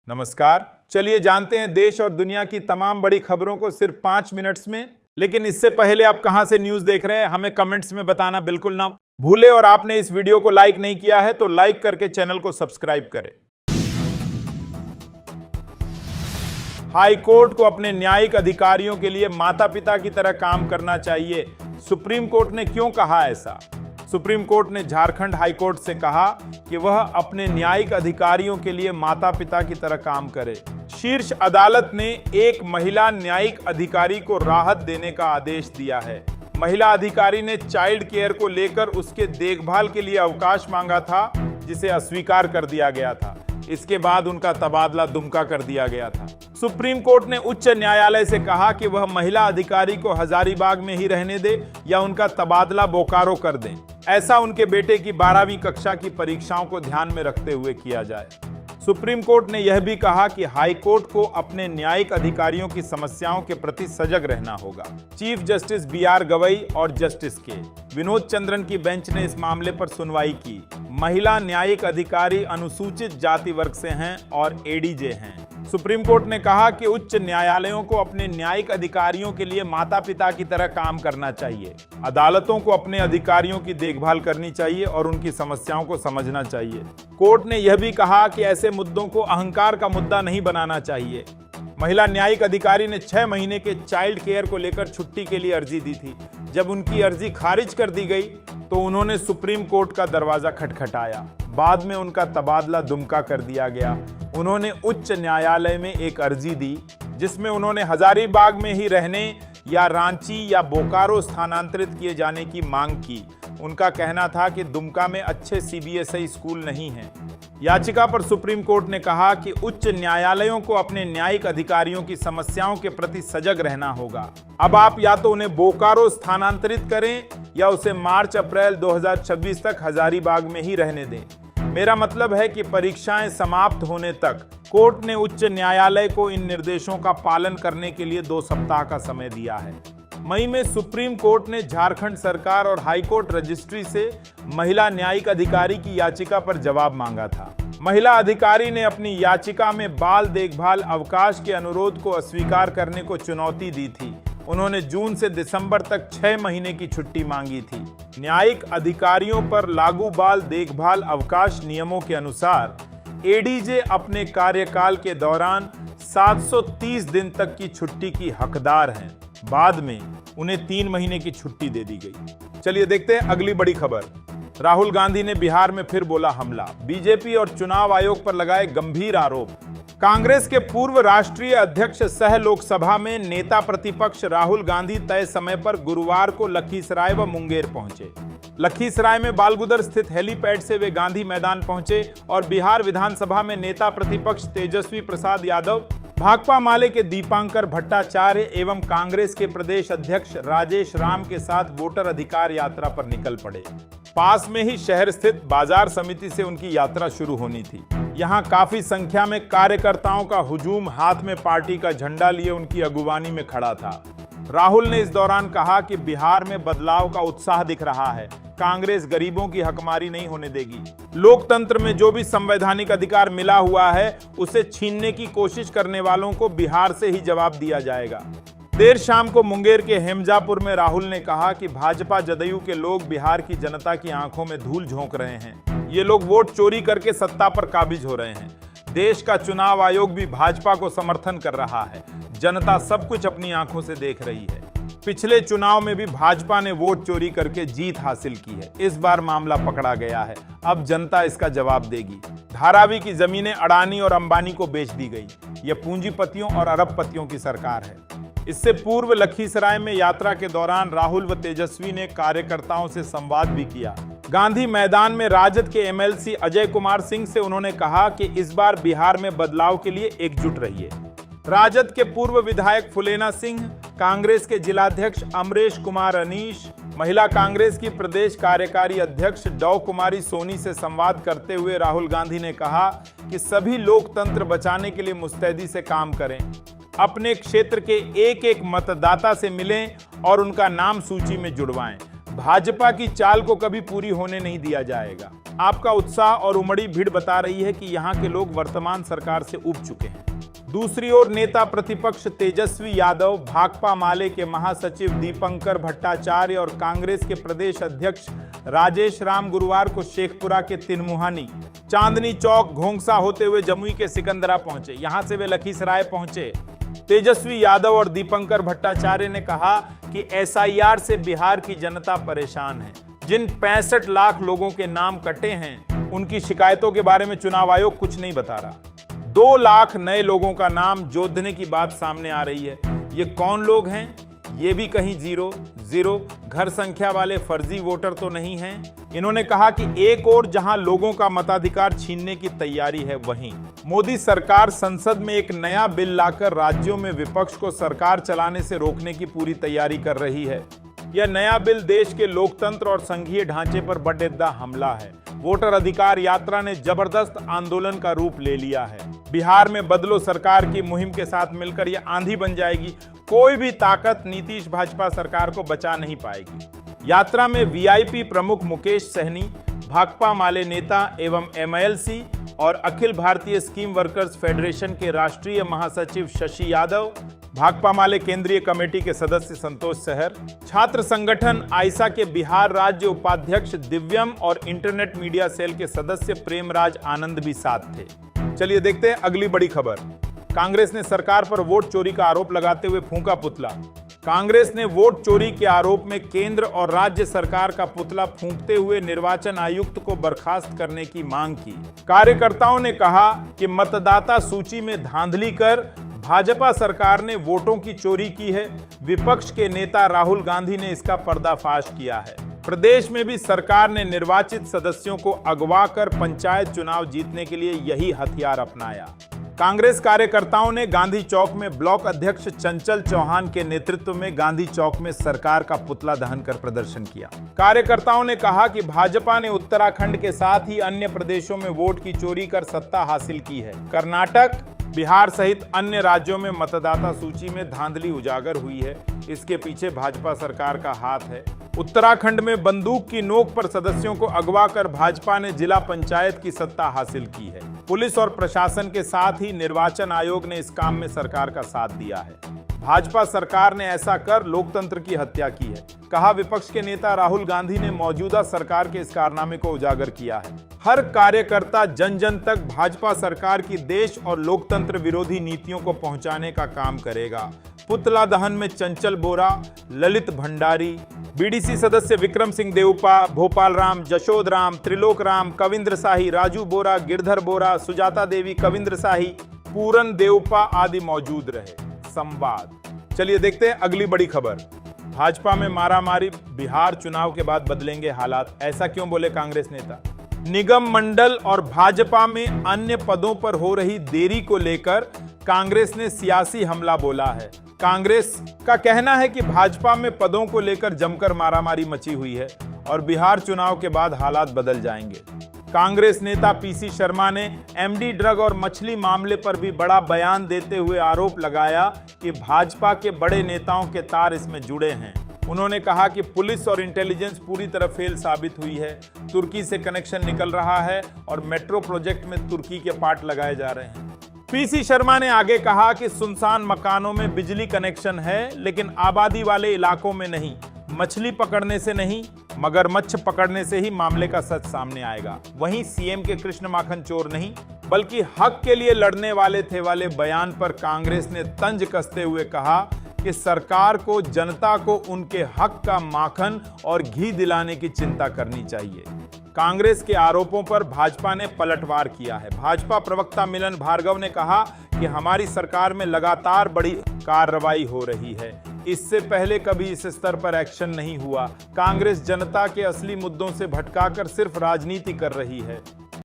नमस्कार। चलिए जानते हैं देश और दुनिया की तमाम बड़ी खबरों को सिर्फ 5 मिनट्स में। लेकिन इससे पहले आप कहां से न्यूज़ देख रहे हैं हमें कमेंट्स में बताना बिल्कुल ना भूले, और आपने इस वीडियो को लाइक नहीं किया है तो लाइक करके चैनल को सब्सक्राइब करें। हाई कोर्ट को अपने न्यायिक अधिकारियों के लिए माता पिता की तरह काम करना चाहिए। सुप्रीम कोर्ट ने क्यों कहा ऐसा? सुप्रीम कोर्ट ने झारखंड हाई कोर्ट से कहा कि वह अपने न्यायिक अधिकारियों के लिए माता पिता की तरह काम करे। शीर्ष अदालत ने एक महिला न्यायिक अधिकारी को राहत देने का आदेश दिया है। महिला अधिकारी ने चाइल्ड केयर को लेकर उसके देखभाल के लिए अवकाश मांगा था, जिसे अस्वीकार कर दिया गया था। इसके बाद उनका तबादला दुमका कर दिया गया था। सुप्रीम कोर्ट ने उच्च न्यायालय से कहा कि वह महिला अधिकारी को हजारीबाग में ही रहने दे या उनका तबादला बोकारो कर दें। ऐसा उनके बेटे की 12वीं कक्षा की परीक्षाओं को ध्यान में रखते हुए किया जाए। सुप्रीम कोर्ट ने यह भी कहा कि हाई कोर्ट को अपने न्यायिक अधिकारियों की समस्याओं के प्रति सजग रहना होगा। चीफ जस्टिस BR गवई और जस्टिस के विनोद चंद्रन की बेंच ने इस मामले पर सुनवाई की। महिला न्यायिक अधिकारी अनुसूचित जाति वर्ग से हैं और ADJ हैं। सुप्रीम कोर्ट ने कहा कि उच्च न्यायालयों को अपने न्यायिक अधिकारियों के लिए माता पिता की तरह काम करना चाहिए। अदालतों को अपने अधिकारियों की देखभाल करनी चाहिए और उनकी समस्याओं को समझना चाहिए। कोर्ट ने यह भी कहा कि ऐसे मुद्दों को अहंकार का मुद्दा नहीं बनाना चाहिए। महिला न्यायिक अधिकारी ने 6 महीने के चाइल्ड केयर को लेकर छुट्टी के लिए अर्जी दी थी। जब उनकी अर्जी खारिज कर दी गई तो उन्होंने सुप्रीम कोर्ट का दरवाजा खटखटाया। बाद में उनका तबादला दुमका कर दिया गया। उन्होंने उच्च न्यायालय में एक अर्जी दी जिसमें उन्होंने हजारीबाग में ही रहने या रांची या बोकारो स्थानांतरित किए जाने की मांग की। उनका कहना था कि दुमका में अच्छे CBSE स्कूल नहीं हैं। याचिका पर सुप्रीम कोर्ट ने कहा कि उच्च न्यायालयों को अपने न्यायिक अधिकारियों की समस्याओं के प्रति सजग रहना होगा। अब आप या तो उन्हें बोकारो स्थानांतरित करें या उसे मार्च-अप्रैल 2026 तक हजारीबाग में ही रहने दें। मेरा मतलब है कि परीक्षाएं समाप्त होने तक कोर्ट ने उच्च न्यायालय को इन निर्देशों का पालन करने के लिए 2 सप्ताह का समय दिया है। मई में सुप्रीम कोर्ट ने झारखंड सरकार और हाईकोर्ट रजिस्ट्री से महिला न्यायिक अधिकारी की याचिका पर जवाब मांगा था। महिला अधिकारी ने अपनी याचिका में बाल देखभाल अवकाश के अनुरोध को अस्वीकार करने को चुनौती दी थी। उन्होंने जून से दिसंबर तक 6 महीने की छुट्टी मांगी थी। न्यायिक अधिकारियों पर लागू बाल देखभाल अवकाश नियमों के अनुसार ADJ अपने कार्यकाल के दौरान 730 दिन तक की छुट्टी की हकदार हैं। बाद में उन्हें 3 महीने की छुट्टी दे दी गई। चलिए देखते हैं अगली बड़ी खबर। राहुल गांधी ने बिहार में फिर बोला हमला। बीजेपी और चुनाव आयोग पर लगाए गंभीर आरोप। कांग्रेस के पूर्व राष्ट्रीय अध्यक्ष सह लोकसभा में नेता प्रतिपक्ष राहुल गांधी तय समय पर गुरुवार को लखीसराय व मुंगेर पहुंचे। लखीसराय में बालगुदर स्थित हेलीपैड से वे गांधी मैदान पहुंचे और बिहार विधानसभा में नेता प्रतिपक्ष तेजस्वी प्रसाद यादव, भाकपा माले के दीपांकर भट्टाचार्य एवं कांग्रेस के प्रदेश अध्यक्ष राजेश राम के साथ वोटर अधिकार यात्रा पर निकल पड़े। पास में ही शहर स्थित बाजार समिति से उनकी यात्रा शुरू होनी थी। यहां काफी संख्या में कार्यकर्ताओं का हुजूम हाथ में पार्टी का झंडा लिए उनकी अगुवानी में खड़ा था। राहुल ने इस दौरान कहा कि बिहार में बदलाव का उत्साह दिख रहा है। कांग्रेस गरीबों की हकमारी नहीं होने देगी। लोकतंत्र में जो भी संवैधानिक अधिकार मिला हुआ है उसे छीनने की कोशिश करने वालों को बिहार से ही जवाब दिया जाएगा। देर शाम को मुंगेर के हेमजापुर में राहुल ने कहा कि भाजपा जदयू के लोग बिहार की जनता की आंखों में धूल झोंक रहे हैं। ये लोग वोट चोरी करके सत्ता पर काबिज हो रहे हैं। देश का चुनाव आयोग भी भाजपा को समर्थन कर रहा है। जनता सब कुछ अपनी आंखों से देख रही है। पिछले चुनाव में भी भाजपा ने वोट चोरी करके जीत हासिल की है। इस बार मामला पकड़ा गया है। अब जनता इसका जवाब देगी। धारावी की जमीनें अडानी और अंबानी को बेच दी गई। यह पूंजीपतियों और अरबपतियों की सरकार है। इससे पूर्व लखीसराय में यात्रा के दौरान राहुल व तेजस्वी ने कार्यकर्ताओं से संवाद भी किया। गांधी मैदान में राजद के MLC अजय कुमार सिंह से उन्होंने कहा कि इस बार बिहार में बदलाव के लिए एकजुट रहिए। राजद के पूर्व विधायक फुलेना सिंह, कांग्रेस के जिलाध्यक्ष अमरेश कुमार अनीश, महिला कांग्रेस की प्रदेश कार्यकारी अध्यक्ष डॉ कुमारी सोनी से संवाद करते हुए राहुल गांधी ने कहा कि सभी लोकतंत्र बचाने के लिए मुस्तैदी से काम करें। अपने क्षेत्र के एक एक मतदाता से मिलें और उनका नाम सूची में जुड़वाएं। भाजपा की चाल को कभी पूरी होने नहीं दिया जाएगा। आपका उत्साह और उमड़ी भीड़ बता रही है कि यहाँ के लोग वर्तमान सरकार से उब चुके हैं। दूसरी ओर नेता प्रतिपक्ष तेजस्वी यादव, भाकपा माले के महासचिव दीपंकर भट्टाचार्य और कांग्रेस के प्रदेश अध्यक्ष राजेश राम गुरुवार को शेखपुरा के तिनमुहानी, चांदनी चौक, घोंगसा होते हुए जमुई के सिकंदरा पहुंचे। यहां से वे लखीसराय पहुंचे। तेजस्वी यादव और दीपंकर भट्टाचार्य ने कहा कि एसआईआर से बिहार की जनता परेशान है। जिन 65 लाख लोगों के नाम कटे हैं, उनकी शिकायतों के बारे में चुनाव आयोग कुछ नहीं बता रहा। 2 लाख नए लोगों का नाम जोड़ने की बात सामने आ रही है। ये कौन लोग हैं? ये भी कहीं जीरो घर संख्या वाले फर्जी वोटर तो नहीं हैं। इन्होंने कहा कि एक और जहां लोगों का मताधिकार छीनने की तैयारी है, वहीं मोदी सरकार संसद में एक नया बिल लाकर राज्यों में विपक्ष को सरकार चलाने से रोकने की पूरी तैयारी कर रही है। यह नया बिल देश के लोकतंत्र और संघीय ढांचे पर बड़ेदा हमला है। वोटर अधिकार यात्रा ने जबरदस्त आंदोलन का रूप ले लिया है। बिहार में बदलो सरकार की मुहिम के साथ मिलकर यह आंधी बन जाएगी। कोई भी ताकत नीतीश भाजपा सरकार को बचा नहीं पाएगी। यात्रा में वीआईपी प्रमुख मुकेश सहनी, भाकपा माले नेता एवं एमएलसी और Akhil Bharatiya scheme workers federation के राष्ट्रीय महासचिव शशि यादव, भाकपा माले केंद्रीय कमेटी के सदस्य संतोष सहर, छात्र संगठन आइसा के बिहार राज्य उपाध्यक्ष दिव्यम और इंटरनेट मीडिया सेल के सदस्य प्रेमराज आनंद भी साथ थे। चलिए देखते हैं अगली बड़ी खबर। कांग्रेस ने सरकार पर वोट चोरी का आरोप लगाते हुए फूंका पुतला। कांग्रेस ने वोट चोरी के आरोप में केंद्र और राज्य सरकार का पुतला फूंकते हुए निर्वाचन आयुक्त को बर्खास्त करने की मांग की। कार्यकर्ताओं ने कहा कि मतदाता सूची में धांधली कर भाजपा सरकार ने वोटों की चोरी की है। विपक्ष के नेता राहुल गांधी ने इसका पर्दाफाश किया है। प्रदेश में भी सरकार ने निर्वाचित सदस्यों को अगवा कर पंचायत चुनाव जीतने के लिए यही हथियार अपनाया। कांग्रेस कार्यकर्ताओं ने गांधी चौक में ब्लॉक अध्यक्ष चंचल चौहान के नेतृत्व में गांधी चौक में सरकार का पुतला दहन कर प्रदर्शन किया। कार्यकर्ताओं ने कहा कि भाजपा ने उत्तराखंड के साथ ही अन्य प्रदेशों में वोट की चोरी कर सत्ता हासिल की है। कर्नाटक, बिहार सहित अन्य राज्यों में मतदाता सूची में धांधली उजागर हुई है। इसके पीछे भाजपा सरकार का हाथ है। उत्तराखंड में बंदूक की नोक पर सदस्यों को अगवा कर भाजपा ने जिला पंचायत की सत्ता हासिल की है। पुलिस और प्रशासन के साथ ही निर्वाचन आयोग ने इस काम में सरकार का साथ दिया है। भाजपा सरकार ने ऐसा कर लोकतंत्र की हत्या की है, कहा विपक्ष के नेता राहुल गांधी ने मौजूदा सरकार के इस कारनामे को उजागर किया है। हर कार्यकर्ता जन जन तक भाजपा सरकार की देश और लोकतंत्र विरोधी नीतियों को पहुंचाने का काम करेगा। पुतला दहन में चंचल बोरा, ललित भंडारी, बीडीसी सदस्य विक्रम सिंह देवपा, भोपाल राम, जशोद राम, त्रिलोक राम, कविंद्र शाही, राजू बोरा, गिरधर बोरा, सुजाता देवी, कविंद्र शाही, पूरन देवपा आदि मौजूद रहे। संवाद। चलिए देखते हैं अगली बड़ी खबर। भाजपा में मारामारी, बिहार चुनाव के बाद बदलेंगे हालात, ऐसा क्यों बोले कांग्रेस नेता? निगम मंडल और भाजपा में अन्य पदों पर हो रही देरी को लेकर कांग्रेस ने सियासी हमला बोला है। कांग्रेस का कहना है कि भाजपा में पदों को लेकर जमकर मारामारी मची हुई है और बिहार चुनाव के बाद हालात बदल जाएंगे। कांग्रेस नेता पीसी शर्मा ने एमडी ड्रग और मछली मामले पर भी बड़ा बयान देते हुए आरोप लगाया कि भाजपा के बड़े नेताओं के तार इसमें जुड़े हैं। उन्होंने कहा कि पुलिस और इंटेलिजेंस पूरी तरह फेल साबित हुई है। तुर्की से कनेक्शन निकल रहा है और मेट्रो प्रोजेक्ट में तुर्की के पार्ट लगाए जा रहे हैं। पीसी शर्मा ने आगे कहा कि सुनसान मकानों में बिजली कनेक्शन है, लेकिन आबादी वाले इलाकों में नहीं। मछली पकड़ने से नहीं, मगरमच्छ पकड़ने से ही मामले का सच सामने आएगा। वहीं सीएम के कृष्ण माखन चोर नहीं, बल्कि हक के लिए लड़ने वाले थे वाले बयान पर कांग्रेस ने तंज कसते हुए कहा कि सरकार को जनता को उनके हक का माखन और घी दिलाने की चिंता करनी चाहिए। कांग्रेस के आरोपों पर भाजपा ने पलटवार किया है। भाजपा प्रवक्ता मिलन भार्गव ने कहा कि हमारी सरकार में लगातार बड़ी कार्रवाई हो रही है। इससे पहले कभी इस स्तर पर एक्शन नहीं हुआ। कांग्रेस जनता के असली मुद्दों से भटकाकर सिर्फ राजनीति कर रही है।